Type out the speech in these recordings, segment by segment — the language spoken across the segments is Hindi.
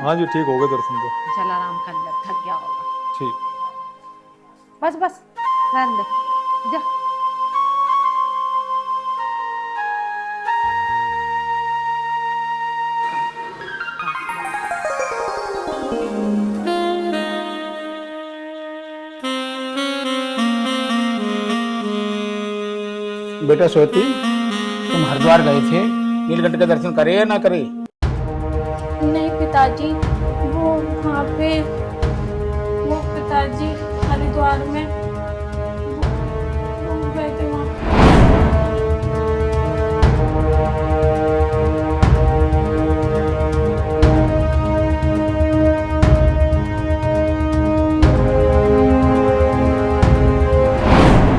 हाँ जी ठीक हो गए दर्शन तो। चल आराम कर ले, थक गया होगा। ठीक। बस बस रहने दे, जा। बेटा श्वेती, तुम हरिद्वार गए थे, नीलकंठ का दर्शन करे या ना करे? नहीं पिताजी, वो वहाँ पे वो पिताजी हरिद्वार में वो गए थे वहाँ।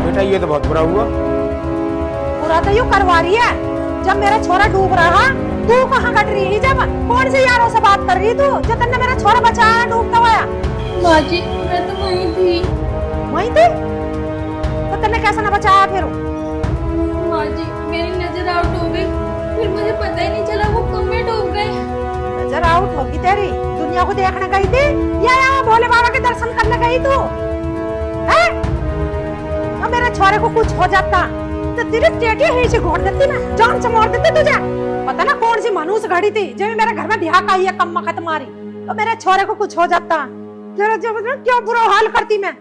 बेटा ये तो बहुत बुरा हुआ। पूरा तो यूं करवा रही है। जब मेरा छोरा डूब रहा, तू कहाँ कट रही है? जब कौन से यारों से बात कर रही तू जो तन्ने मेरा छोरा बचाया डूबता हुआ? माँ जी मैं तो वहीं थी। वहीं थी तो तन्ने कैसे ना बचाया फिर? माँ जी मेरी नजर आउट हो गई, फिर मुझे पता ही नहीं चला वो कब में डूब गए। नजर आउट होगी तेरी? दुनिया को देखने गई थी या यहाँ भोले बाबा के दर्शन करने गई तू? हैं? अब मेरे छोरे को कुछ हो जाता तो तेरे टेटी ही से घोड़ देती ना, जान से मार देती तुझे। पता ना कौन सी मनूस घड़ी थी जब मेरे घर में ब्याह का ये कम मकत मारी तो मेरे छोरे को कुछ हो जाता। तेरा जब क्यों बुरा हाल करती मैं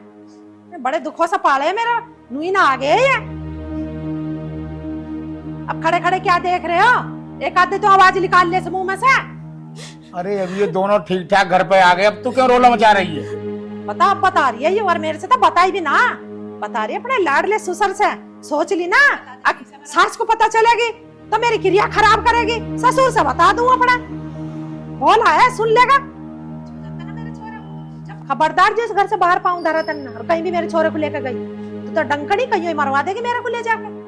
बड़े दुखों से पाले मेरा नुई ना आ गए ये। अब खड़े खड़े क्या देख रहे हो? एक आधे तो आवाज निकाल ले मुंह में से। अरे अब ये दोनों ठीक ठाक घर पे आ गए, अब तू क्यों रोला मचा रही है? बता रही है ये, और मेरे से तो बताई भी ना। बता रही है अपने लाडले ससुर से। सोच ली ना सास को पता चलेगी तो मेरी क्रिया खराब करेगी। ससुर से बता दूं अपना, बोला है सुन लेगा। खबरदार जिस घर से बाहर पाऊं धरा तन्ना और कहीं भी मेरे छोरे को लेकर गई तो डंकड़ी कहीं मरवा देगी मेरे को ले जाकर।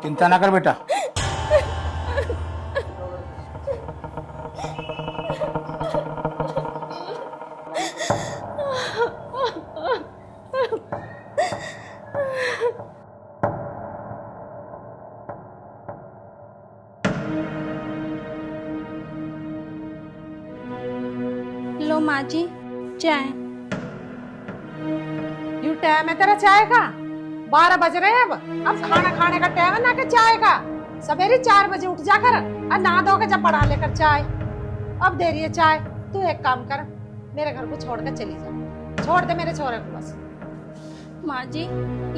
चिंता ना कर बेटा। लो माँ जी चाय। यू टाइम है तेरा चाय का? 12 बज रहे हैं अब खाना खाने का टाइम है ना कि चाय का? सवेरे 4 बजे उठ जाकर और नहा धो के जब बढ़ा लेकर चाय। अब दे रही है चाय। तू एक काम कर, मेरे घर को छोड़ कर चली जा। छोड़ दे मेरे छोरे को बस। माँ जी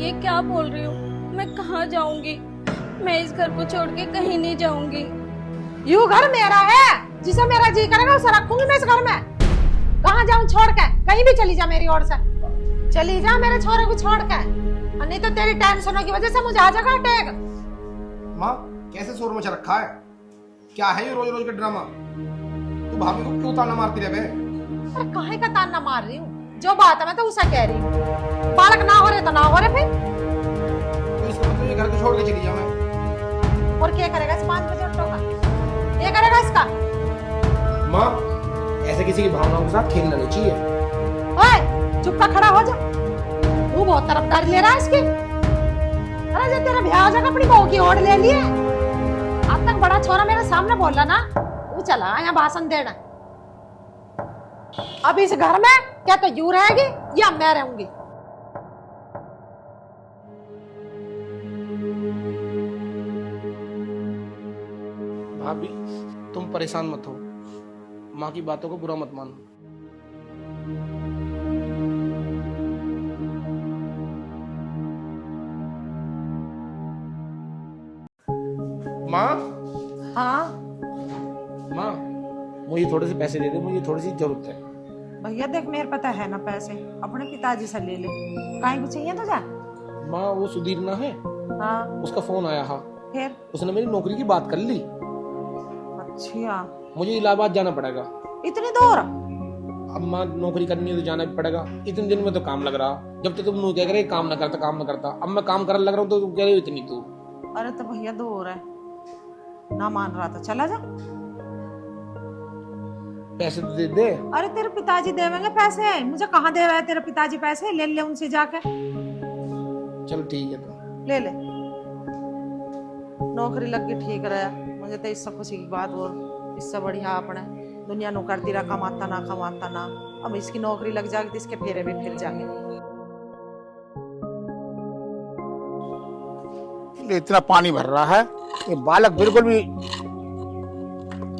ये क्या बोल रही हो? मैं कहाँ जाऊंगी? मैं इस घर को छोड़ के कहीं नहीं जाऊंगी। यू घर मेरा है, जिसे मेरा जी करेगा उसे रखूंगी मैं इस घर में। कहाँ जाऊं छोड़ के? कहीं भी चली जा मेरी ओर से। चली जा मेरे छोरे को छोड़ के, और नहीं तो तेरी टेंशनों की वजह से मुझे आ जाएगा अटैक। माँ कैसे शोर मचा रखा है? क्या है ये रोज रोज का ड्रामा? तू भाभी को क्यों ताना मारती रहे? अरे काहे का ताना मार रही हूँ? जो बात है मैं तो उसे कह रही हूँ। बालक ना हो रहे तो ना हो रहे फिर। तो इसका मतलब ये घर को छोड़ के चली जाऊँ मैं? और क्या करेगा इस 5 बजे उठोगा? ये करेगा इसका? माँ ऐसे किसी की भावनाओं के साथ खेलना नहीं चाहिए। ओए चुप का खड़ा हो जा। तू बहुत तरफदारी ले रहा है इसकी। अरे जब तेरा ब्याह हो जाएगा अपनी बहू की ओर ले लिए। अब तक बड़ा छोरा मेरे सामने बोल रहा ना, तू चला यहाँ भाषण देना। अब इस घर में क्या तो यू रहेगी या मैं रहूंगी? भाभी तुम परेशान मत हो, माँ की बातों को बुरा मत मानो। माँ हाँ माँ मुझे थोड़े से पैसे दे दे, मुझे थोड़ी सी जरूरत है। भैया देख मेरे पता है ना पैसे, अपने पिताजी से ले ले। काहे को चाहिए तुझे? माँ वो सुधीर ना है, हाँ उसका फोन आया था, फिर? उसने मेरी नौकरी की बात कर ली। अच्छा मुझे इलाहाबाद जाना पड़ेगा। इतनी दूर? अब माँ नौकरी करनी है तो जाना भी पड़ेगा। इतने दिन में तो काम लग रहा, जब तक तुम कह रहे काम ना करता काम ना करता। अब मैं काम करने लग रहा हूँ तो तुम कह रहे हो इतनी दूर। अरे तो भैया दूर है, ना मान रहा तो चला जा। पैसे तो दे दे। अरे तेरे पिताजी देवेंगे पैसे, मुझे कहाँ देवे है तेरे पिताजी पैसे? ले ले उनसे जाके। चलो ठीक है तो ले ले, नौकरी लग गई ठीक रहा। मुझे तो इससे खुशी की बात और इससे बढ़िया अपने दुनिया नो करती रहा, कमाता ना। अब इसकी नौकरी लग जाएगी तो इसके फेरे भी फिर जाएंगे। ये इतना पानी भर रहा है, ये बालक बिल्कुल भी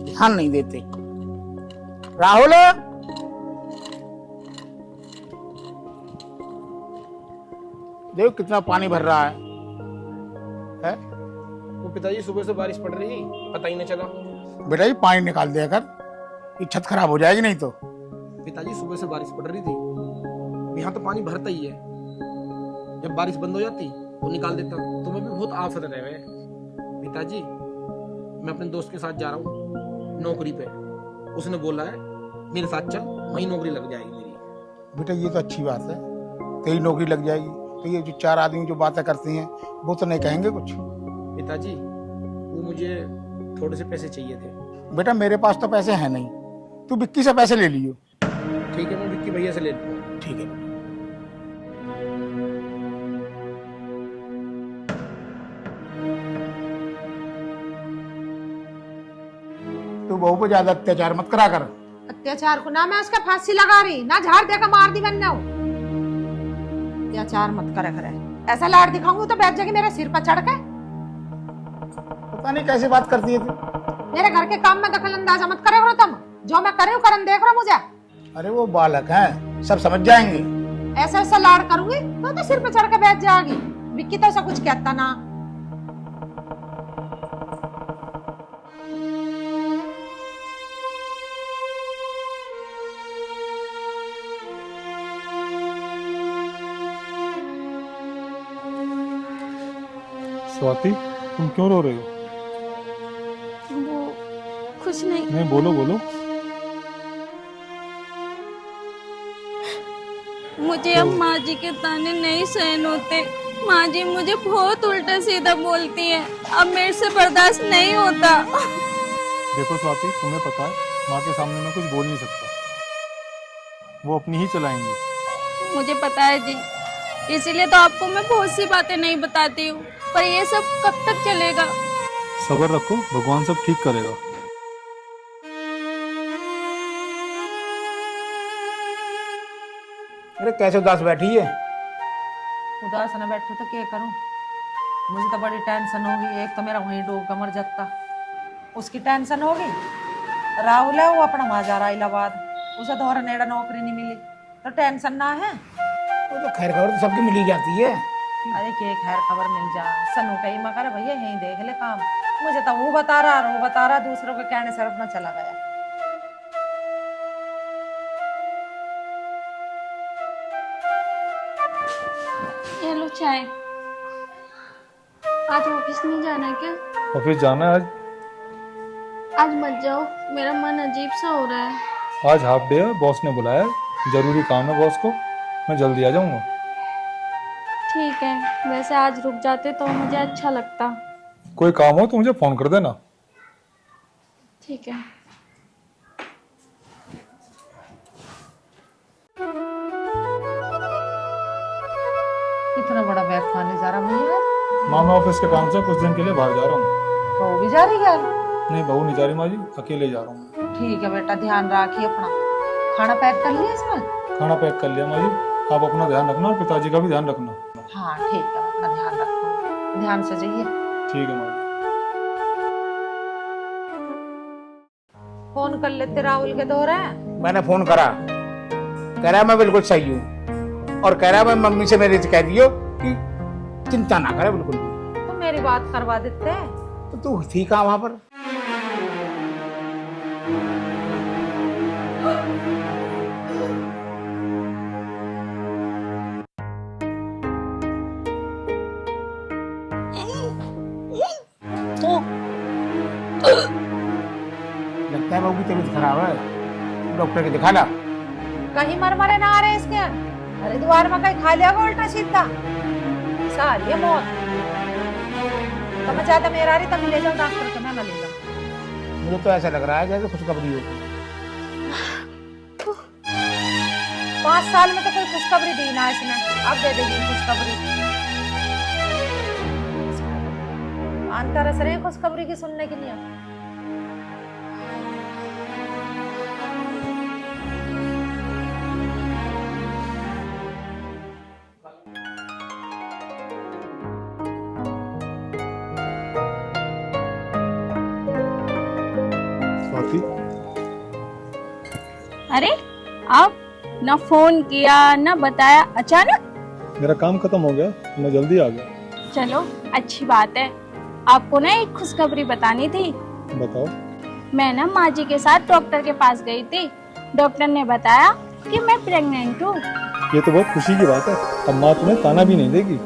ध्यान नहीं देते। राहुल, देखो कितना पानी भर रहा है? वो पिताजी सुबह से बारिश पड़ रही, पता ही नहीं चला। बेटा ये पानी निकाल दिया कर, ये छत खराब हो जाएगी नहीं तो। पिताजी सुबह से बारिश पड़ रही थी, यहाँ तो पानी भरता ही है। जब बारिश बंद हो जाती तो निकाल देता। तुम्हें भी बहुत आफत रहे हुए पिताजी। मैं अपने दोस्त के साथ जा रहा हूँ नौकरी पे, उसने बोला है मेरे साथ चल, वहीं नौकरी लग जाएगी मेरी। बेटा ये तो अच्छी बात है, तेरी नौकरी लग जाएगी तो ये जो चार आदमी जो बातें करते हैं वो तो नहीं कहेंगे कुछ। पिताजी वो मुझे थोड़े से पैसे चाहिए थे। बेटा मेरे पास तो पैसे हैं नहीं, तू विक्की से पैसे ले लियो। ठीक है, मैं विक्की भैया से ले लूँगा। ठीक है। तू बहू पे ज्यादा अत्याचार मत करा कर। अत्याचार को ना मैं उसका फांसी लगा रही, ना झाड़ देकर मार दी बनना। अत्याचार मत करे करे, ऐसा लाड़ दिखाऊंगी तो बैठ जाएगी मेरे सिर पर चढ़ के। पता नहीं कैसी बात करती है तू। मेरे घर के काम में दखल अंदाजा मत करे करो तुम, जो मैं करे करन देख रहा मुझे। अरे वो बालक हैं, सब समझ जाएंगे। ऐसा ऐसा लाड़ करूंगी तो सिर पे चढ़ के बैठ जाएगी। विक्की तो ऐसा कुछ कहता ना। स्वाति, तुम क्यों रो रहे हो? वो कुछ नहीं। नहीं, बोलो बोलो। मुझे अब माँ जी के ताने नहीं सहन होते। माँ जी मुझे बहुत उल्टा सीधा बोलती है, अब मेरे से बर्दाश्त नहीं होता। देखो स्वाति, तुम्हें पता है माँ के सामने मैं कुछ बोल नहीं सकता, वो अपनी ही चलाएंगी। मुझे पता है जी, इसीलिए तो आपको मैं बहुत सी बातें नहीं बताती हूँ, पर ये सब कब तक चलेगा? सब्र रखो, भगवान सब ठीक करेगा। अरे कैसे उदास बैठी है? उदास न बैठो तो क्या करूं? मुझे तो बड़ी टेंशन होगी। एक तो मेरा वहीं डूब का मर जाता, उसकी टेंशन होगी। राहुल है वो अपना वहां जा रहा इलाहाबाद, उसे तो और नेड़ा नौकरी नहीं मिली तो टेंशन ना है। वो तो खैर खबर तो सबकी मिली जाती है। अरे के खैर खबर मिल जा, सनू कहीं मगर भैया यहीं देख ले काम। मुझे तो वो बता रहा और वो बता रहा, दूसरों के कहने से अपना चला गया। ये लो चाय। आज ऑफिस नहीं जाना है क्या? ऑफिस जाना है आज? आज मत जाओ, मेरा मन अजीब सा हो रहा है। आज हाफ डे है, बॉस ने बुलाया है, जरूरी काम है बॉस को, मैं जल्दी आ जाऊंगा। ठीक है, वैसे आज रुक जाते तो मुझे अच्छा लगता। कोई काम हो तो मुझे फोन कर देना। ठीक है। इतना बड़ा बैग खाने जा रहा भैया? माँ मैं ऑफिस के काम से कुछ दिन के लिए बाहर जा रहा हूँ। बहू भी जा रही है? नहीं, बहू नहीं जा रही माँ जी, अकेले जा रहा हूँ। ठीक है बेटा, ध्यान रखिए अपना। खाना पैक कर लिया इसमें? खाना पैक कर लिया माँ जी, आप अपना ध्यान रखना और पिताजी का भी ध्यान रखना। हाँ ठीक है, अपना ध्यान रखो, ध्यान से जाइए। ठीक है माँ जी। फोन कर लेते राहुल के दो रहे। मैंने फोन करा, कह रहा मैं बिल्कुल सही हूँ, और कह रहा मैं मम्मी से मेरे से कह दियो कि चिंता ना करे बिल्कुल भी। तो मेरी बात करवा देते। तो तू थी कहाँ वहां पर? लगता है बहू की तबीयत खराब है, डॉक्टर के दिखा ला। कहीं मरमरे ना आ रहे इसके। अरे द्वार में कहीं खा लिया उल्टा सीधा सारी है मौत। तो मैं चाहता मेरा रही तब ले जाओ डॉक्टर के, मैं ना ले जाऊं। मुझे तो ऐसा लग रहा है जैसे खुशखबरी हो। 5 साल में तो कोई खुशखबरी दी ना इसने, अब दे देगी खुशखबरी। कान तरस रहे हैं खुशखबरी की सुनने के लिए। स्वाति, अरे आप ना फोन किया ना बताया, अचानक। मेरा काम खत्म हो गया, मैं जल्दी आ गया। चलो अच्छी बात है। आपको ना एक खुशखबरी बतानी थी। बताओ। मैं ना माँ जी के साथ डॉक्टर के पास गई थी। डॉक्टर ने बताया कि मैं प्रेग्नेंट हूँ। ये तो बहुत खुशी की बात है। अब माँ तुम्हें ताना भी नहीं देगी।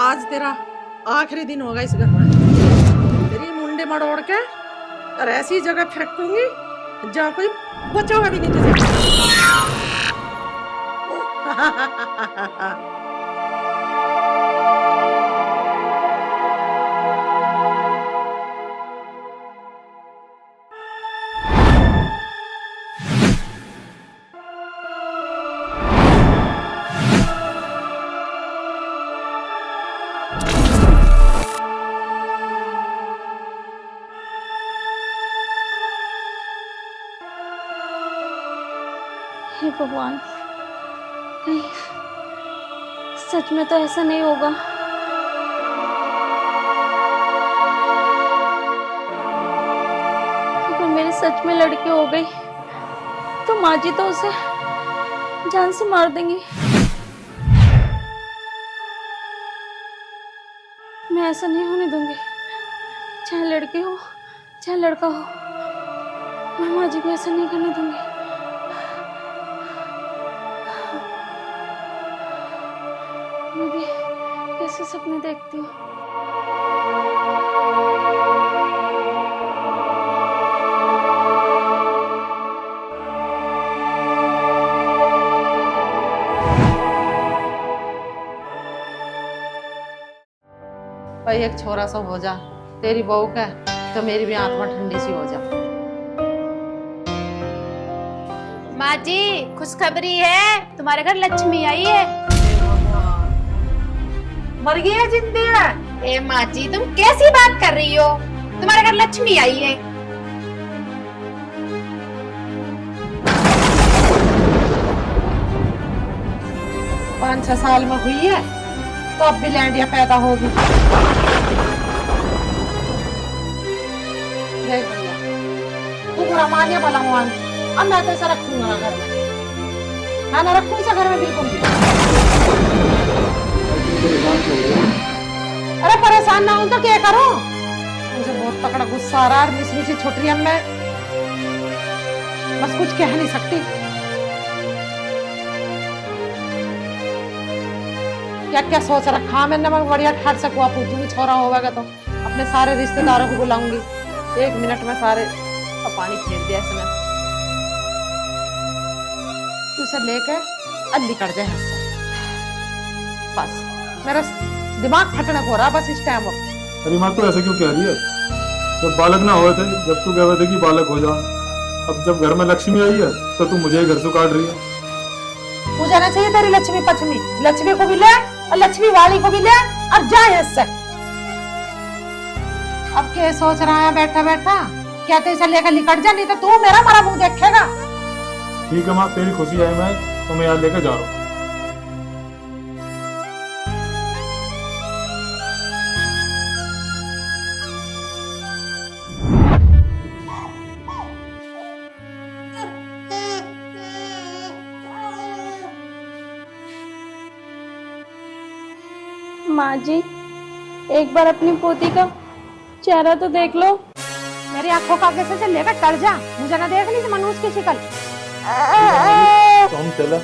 आज तेरा आखिरी दिन होगा इस घर में। तेरी मुंडे मड़ोड़ के और ऐसी जगह फेंकूंगी जहाँ कोई बचाओगा भी नहीं तुझे। हे भगवान, कहीं सच में तो ऐसा नहीं होगा। अगर मेरी सच में लड़की हो गई तो माँ जी तो उसे जान से मार देंगी। मैं ऐसा नहीं होने दूंगी। चाहे लड़की हो चाहे लड़का हो, मैं माँ जी को ऐसा नहीं करने दूंगी। मैं भी कैसे सपने देखती हूँ। भाई एक छोरा सा हो जा तेरी बहू का, तो मेरी भी आत्मा ठंडी सी हो जा। माँ जी खुशखबरी है, तुम्हारे घर लक्ष्मी आई है। मर गई है जिंदी है? ए माँ जी तुम कैसी बात कर रही हो, तुम्हारे घर लक्ष्मी आई है। 5-6 साल में हुई है तो अब भी लैंडिया पैदा होगी। देख भैया, तू पूरा मानिया भला हुआ, अब मैं तो इसे रखूंगा ना घर में। मैं ना रखूं इसे घर में बिल्कुल भी। अरे परेशान ना हूं तो क्या करूं? मुझे बहुत तकड़ा गुस्सा आ रहा है। मिसमिसी छुट रही है, मैं बस कुछ कह नहीं सकती। क्या क्या सोच रखा मैंने? मैं बढ़िया ठाट से कुआ पूछूंगी, छोरा होगा तो अपने सारे रिश्तेदारों को बुलाऊंगी। 1 मिनट में सारे पानी फेर दिया इसने। तू इसे लेके अल्ली कर जाए हंस। बस मेरा दिमाग फटने को रहा बस इस टाइम वक्त। अरे माँ, तो ऐसे क्यों कह रही है? जब बालक ना हुए थे, जब तू कह रहे थे कि बालक हो जा, अब जब घर में लक्ष्मी आई है तो तू मुझे ही घर से काट रही है। तू जाना चाहिए तेरी लक्ष्मी पश्चिमी, लक्ष्मी को भी ले और लक्ष्मी वाली को भी ले और जाए इससे। अब क्या सोच रहा है बैठा बैठा? क्या तो इसे लेकर निकट जा, नहीं तो तू मेरा मरा मुंह देखेगा। ठीक है माँ, तेरी खुशी है, मैं तुम्हें यहाँ लेकर जा रहा हूँ। माँ जी, एक बार अपनी पोती का चेहरा तो देख लो। मेरी आंखों का आगे से लेकर कर जा, मुझे ना देख ली मनुष्य की शिकल। तो हम चला।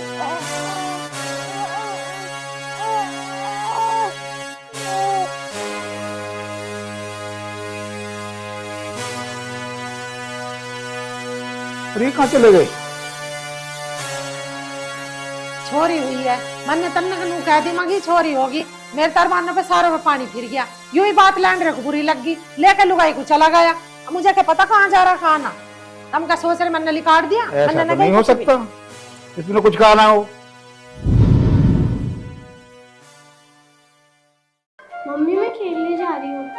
अरे कहाँ चले गए? छोरी हुई है, मैंने तन्ने कनु कह दी मगी छोरी होगी, मेरे तरमाने पे सारों में पानी फिर गया। यूं ही बात लैंडरे को बुरी लग गई, लेके लुगाई को चला गया। अब मुझे क्या पता कहाँ जा रहा कहाँ ना। हम क्या सोच रहे, मैंने लिकाट दिया। ऐसा मैंने तो नहीं हो सकता, इसमें कुछ कहा ना हो। मम्मी मैं खेलने जा रही हूँ।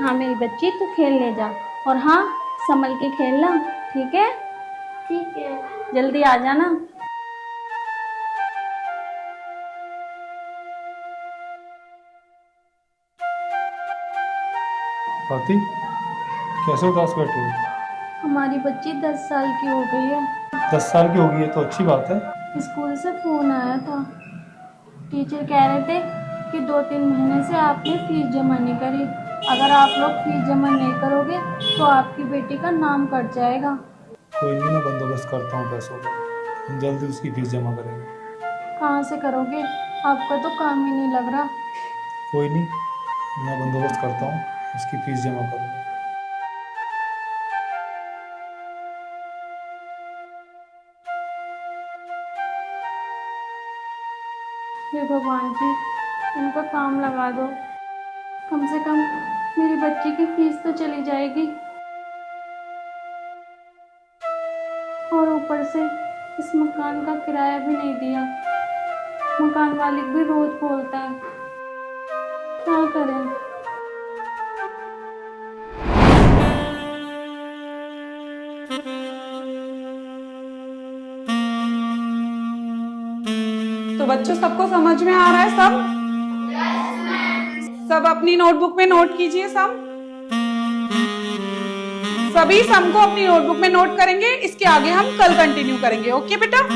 हाँ मेरी बच्ची, तू खेलने जा, और हाँ संभल के खेलना, ठीक है? ठीक है। जल्दी आ जाना। स्वाति, कैसे उदास बैठी हो? हमारी बच्ची 10 साल की हो गई है। 10 साल की होगी है तो अच्छी बात है। स्कूल से फोन आया था, टीचर कह रहे थे कि 2-3 महीने से आपने फीस जमा नहीं करी, अगर आप लोग फीस जमा नहीं करोगे तो आपकी बेटी का नाम कट जाएगा। कोई नहीं, मैं बंदोबस्त करता हूँ पैसों का, हम जल्दी उसकी फीस जमा करेंगे। कहाँ से करोगे? आपका तो काम ही नहीं लग रहा। कोई नहीं, मैं बंदोबस्त करता हूँ, उसकी फीस जमा करूँगा। हे भगवान जी, इनका काम लगा दो, कम से कम मेरी बच्ची की फीस तो चली जाएगी। और ऊपर से इस मकान का किराया भी नहीं दिया, मकान मालिक भी रोज बोलता है। क्या करें? तो बच्चों सबको समझ में आ रहा है सब? सब अपनी नोटबुक में नोट कीजिए सब। सभी सम को अपनी नोटबुक में नोट करेंगे, इसके आगे हम कल कंटिन्यू करेंगे। ओके बेटा?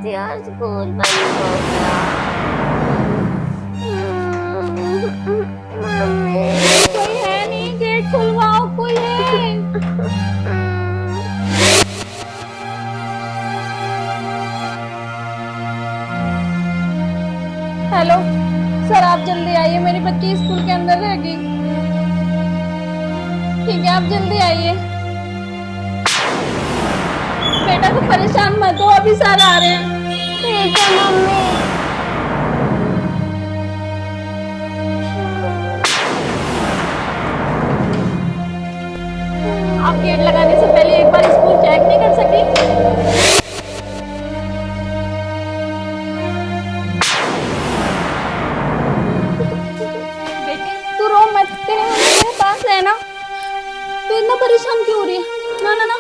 थी और स्कूल बंद हो गया। मम्मी कोई है नहीं, गेट खुलवाओ, कोई है? हेलो सर, आप जल्दी आइए, मेरी बच्ची स्कूल के अंदर रह गई। ठीक है, आप जल्दी आइए। बेटा को परेशान मत हो, अभी सर आ रहे हैं। ठीक है मम्मी। आप गेट लगाने से पहले एक बार स्कूल चेक नहीं कर सकी? बेटी तू रो मत, तेरी मम्मी मेरे पास है ना। तू इतना परेशान क्यों हो रही है? ना ना ना,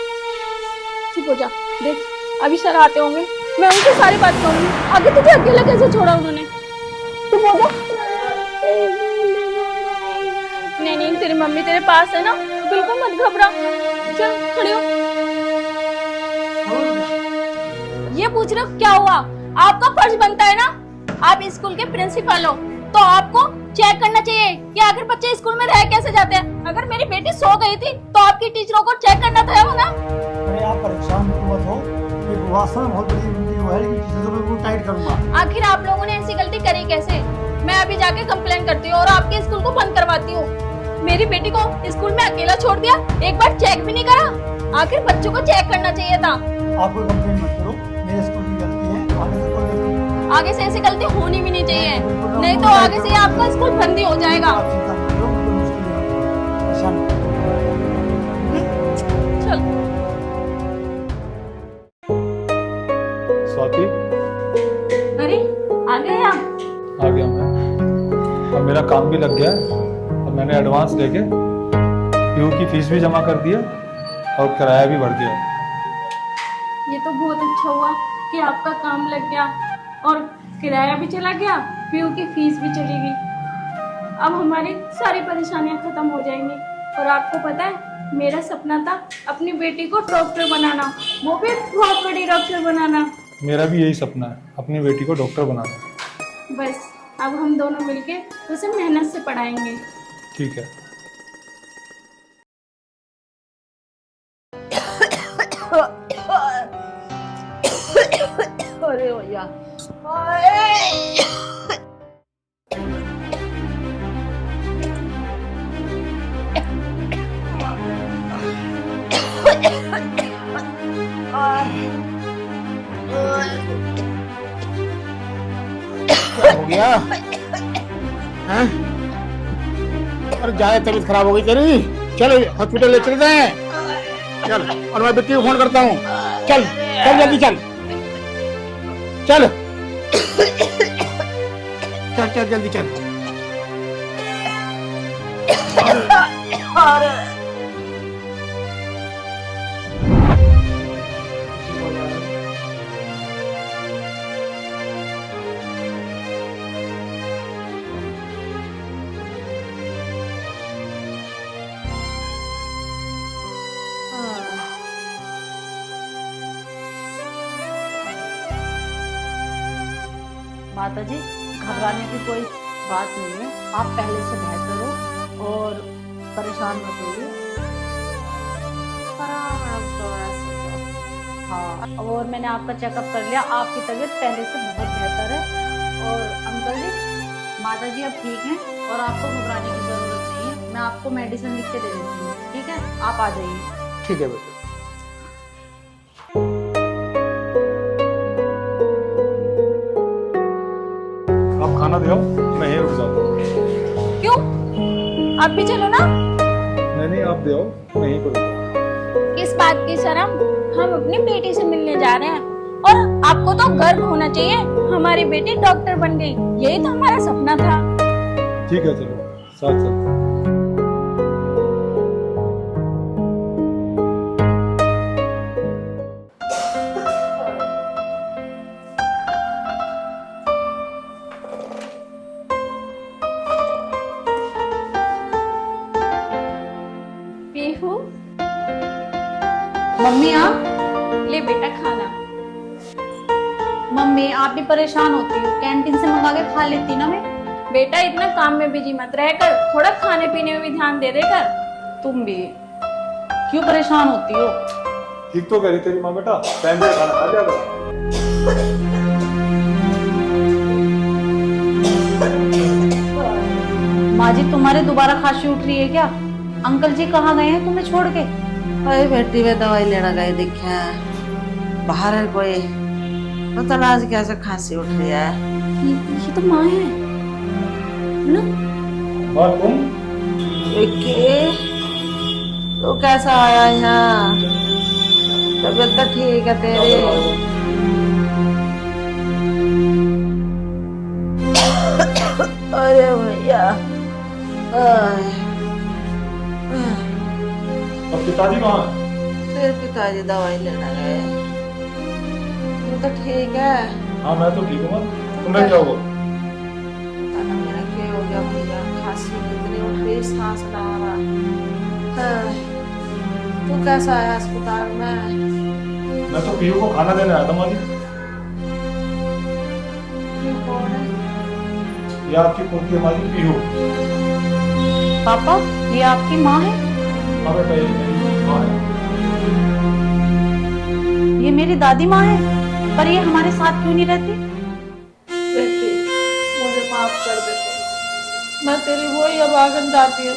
चुप हो जा। देख अभी सर आते होंगे, मैं उनसे सारी बात कहूंगी। आगे तुझे अकेला कैसे छोड़ा उन्होंने? चुप हो जा। नहीं नहीं, तेरी मम्मी तेरे पास है ना, बिल्कुल मत घबरा। चल खड़ी हो। ये पूछ रहे हो क्या हुआ? आपका फर्ज बनता है ना, आप स्कूल के प्रिंसिपल हो, तो आपको चेक करना चाहिए कि आखिर बच्चे स्कूल में रह कैसे जाते हैं। अगर मेरी बेटी सो गई थी तो आपकी टीचरों को चेक करना था वो ना। अरे आप परेशान मत हो, ये वास्तव में बहुत बड़ी वो है, लेकिन चीजों को बिल्कुल टाइट करूंगा। आखिर आप लोगों ने ऐसी गलती करी कैसे? मैं अभी जाके कंप्लेंट करती हूँ और आपके स्कूल को बंद करवाती हूँ। मेरी बेटी को स्कूल में अकेला छोड़ दिया, एक बार चेक भी नहीं करा। आखिर बच्चों को चेक करना चाहिए था। आप कोई कंप्लेंट मत करो, मेरे स्कूल की गलती है, आगे से कोई गलती आगे से ऐसी गलती होनी भी नहीं चाहिए, नहीं तो आगे से आपका स्कूल बंद ही हो जाएगा। आप चिंता मत करो, बिल्कुल मुश्किल है, परेशान मत करो। चल स्वाति, अरे आ गए आप? आ गया मैं। अब मेरा काम भी लग गया है। अब मैंने एडवांस लेके पीयू की फीस भी जमा कर दिया और किराया भी भर दिया। ये तो बहुत अच्छा हुआ कि आपका काम लग गया और किराया भी चला गया, पीयू की फीस भी चली गई। अब हमारी सारी परेशानियां खत्म हो जाएंगी। और आपको पता है मेरा सपना था अपनी बेटी को डॉक्टर बनाना, वो भी बहुत बड़ी डॉक्टर बनाना। मेरा भी यही सपना है, अपनी बेटी को डॉक्टर बनाना। बस अब हम दोनों मिलके उसे मेहनत से पढ़ाएंगे। ठीक है। अरे भैया क्या हो गया? हैं? अरे ज्यादा तबीयत खराब हो गई तेरी, चल हॉस्पिटल ले चलते हैं। चल, और मैं बिट्टी को फोन करता हूँ। चल चल जल्दी चल चल चल चल जल्दी चल। माता जी, घबराने की कोई बात नहीं है, आप पहले से बेहतर हो और परेशान मत होइए। हाँ, और मैंने आपका चेकअप कर लिया, आपकी तबीयत पहले से बहुत बेहतर है। और अंकल जी, माता जी अब ठीक हैं और आपको घबराने की जरूरत नहीं है। मैं आपको मेडिसिन लिख के दे देती हूँ, ठीक है? आप आ जाइए। ठीक है बेटा। आप खाना दे आओ, मैं यहीं रुक जाता हूँ। क्यों? आप भी चलो ना। नहीं, आप दे आओ, मैं यहीं पर रुकता हूँ। किस बात की शर्म? हम अपनी बेटी से मिलने जा रहे हैं और आपको तो गर्व होना चाहिए, हमारी बेटी डॉक्टर बन गई। यही तो हमारा सपना था। ठीक है, चलो साथ चलते हैं। पीहू, मम्मी आप? ले बेटा खाना। मम्मी आप भी परेशान होती हो, कैंटीन से मंगा के खा लेती ना मैं। बेटा इतना काम में बिजी मत रहकर, थोड़ा खाने पीने में भी ध्यान दे देकर। तुम भी क्यों परेशान होती हो? ठीक तो कह रही तेरी माँ बेटा, टाइम से खाना खा लिया करो। माँ जी, तुम्हारे दोबारा खांसी उठ रही है क्या? अंकल जी कहाँ गए हैं तुम्हें छोड़ के? अरे बेटी वे दवाई लेना गए, देखा बाहर है कोई, पता ना आज कैसे खांसी उठ रही है। ये तो माँ है ना? और तुम? तो कैसा आया यहाँ? तबीयत तो ठीक है तेरी? अरे भैया, और पिताजी कहाँ हैं? तेरे पिताजी दवाई लेना गए। तू तो ठीक है? हाँ, मैं तो ठीक हूँ। तुम्हें क्या हुआ? पता नहीं मेरा क्या हो गया भैया, खांसी इतनी उठ रही, सांस ना आ रहा। हाँ, तू कैसा आया अस्पताल में? मैं तो पीयू को खाना देने आया था माँ जी। ये कौन है? ये आपकी पोती है माँ जी, पीयू। पापा, ये आपकी माँ है? हाँ बेटा, ये मेरी माँ है। ये मेरी दादी माँ है, पर ये हमारे साथ क्यों नहीं रहती? बेटी मुझे माफ कर दे तू। मैं तेरी वही अभागन दादी हूँ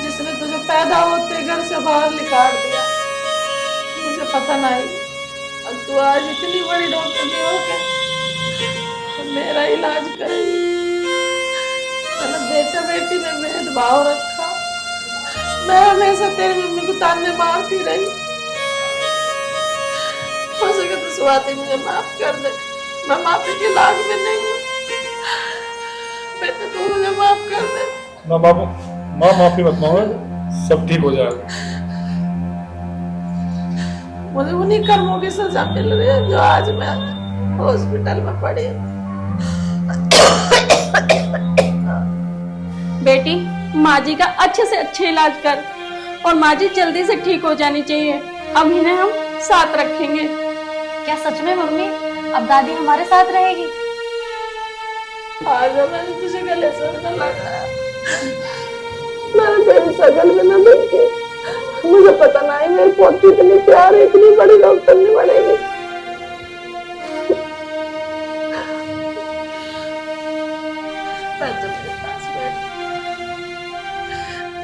जिसने तुझे पैदा होते घर से बाहर निकाल दिया। मुझे पता नहीं, अब तू आज इतनी बड़ी डॉक्टर नहीं हो के मेरा इलाज करेगी। मैंने बेटा बेटी में भेदभाव रखा। मैं हमेशा तेरी मम्मी को ताने मारती रही। हो सके तो स्वाति मुझे माफ कर दे, मैं माफी की लाग में नहीं हूँ। बेटा तू मुझे माफ कर दे। ना बाबू, माँ माफी मत मांगो, सब ठीक हो जाएगा। मुझे उन्हीं कर्मों की सजा मिल रही है जो आज मैं हॉस्पिटल में पड़ी हूँ। बेटी, माँ जी का अच्छे से अच्छे इलाज कर और माँ जी जल्दी से ठीक हो जानी चाहिए। अब इन्हें हम साथ रखेंगे। क्या सच में मम्मी अब दादी हमारे साथ रहेगी? आज मैंने तुझे गले से न लगाया, मैंने तेरी शक्ल में न देखी। मुझे पता नहीं मेरी पोती इतनी प्यारी इतनी बड़ी डॉक्टर नहीं बनेगी।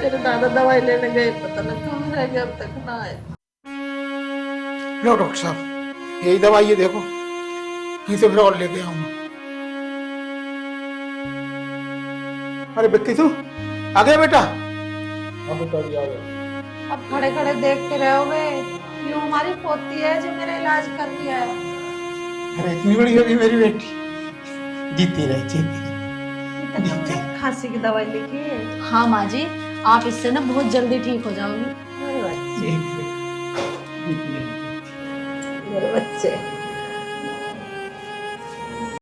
तेरे दादा दवाई लेने गए, पता नहीं कहाँ रह गए, अब तक ना आए। लो डॉक्टर साहब, यही दवाई है, देखो कहीं से फिर और लेके आऊंगा। अरे बिक्की तू आ गया बेटा? हाँ बेटा, जी आ गए। अब खड़े खड़े देखते रहोगे? ये हमारी पोती है जो मेरा इलाज कर रही है। अरे इतनी बड़ी होगी मेरी बेटी, जीती रहे जीती रहे। खांसी की दवाई लिखी है। हाँ माँ जी, आप इससे ना बहुत जल्दी ठीक हो जाओगी। मेरे बच्चे, मेरे बच्चे।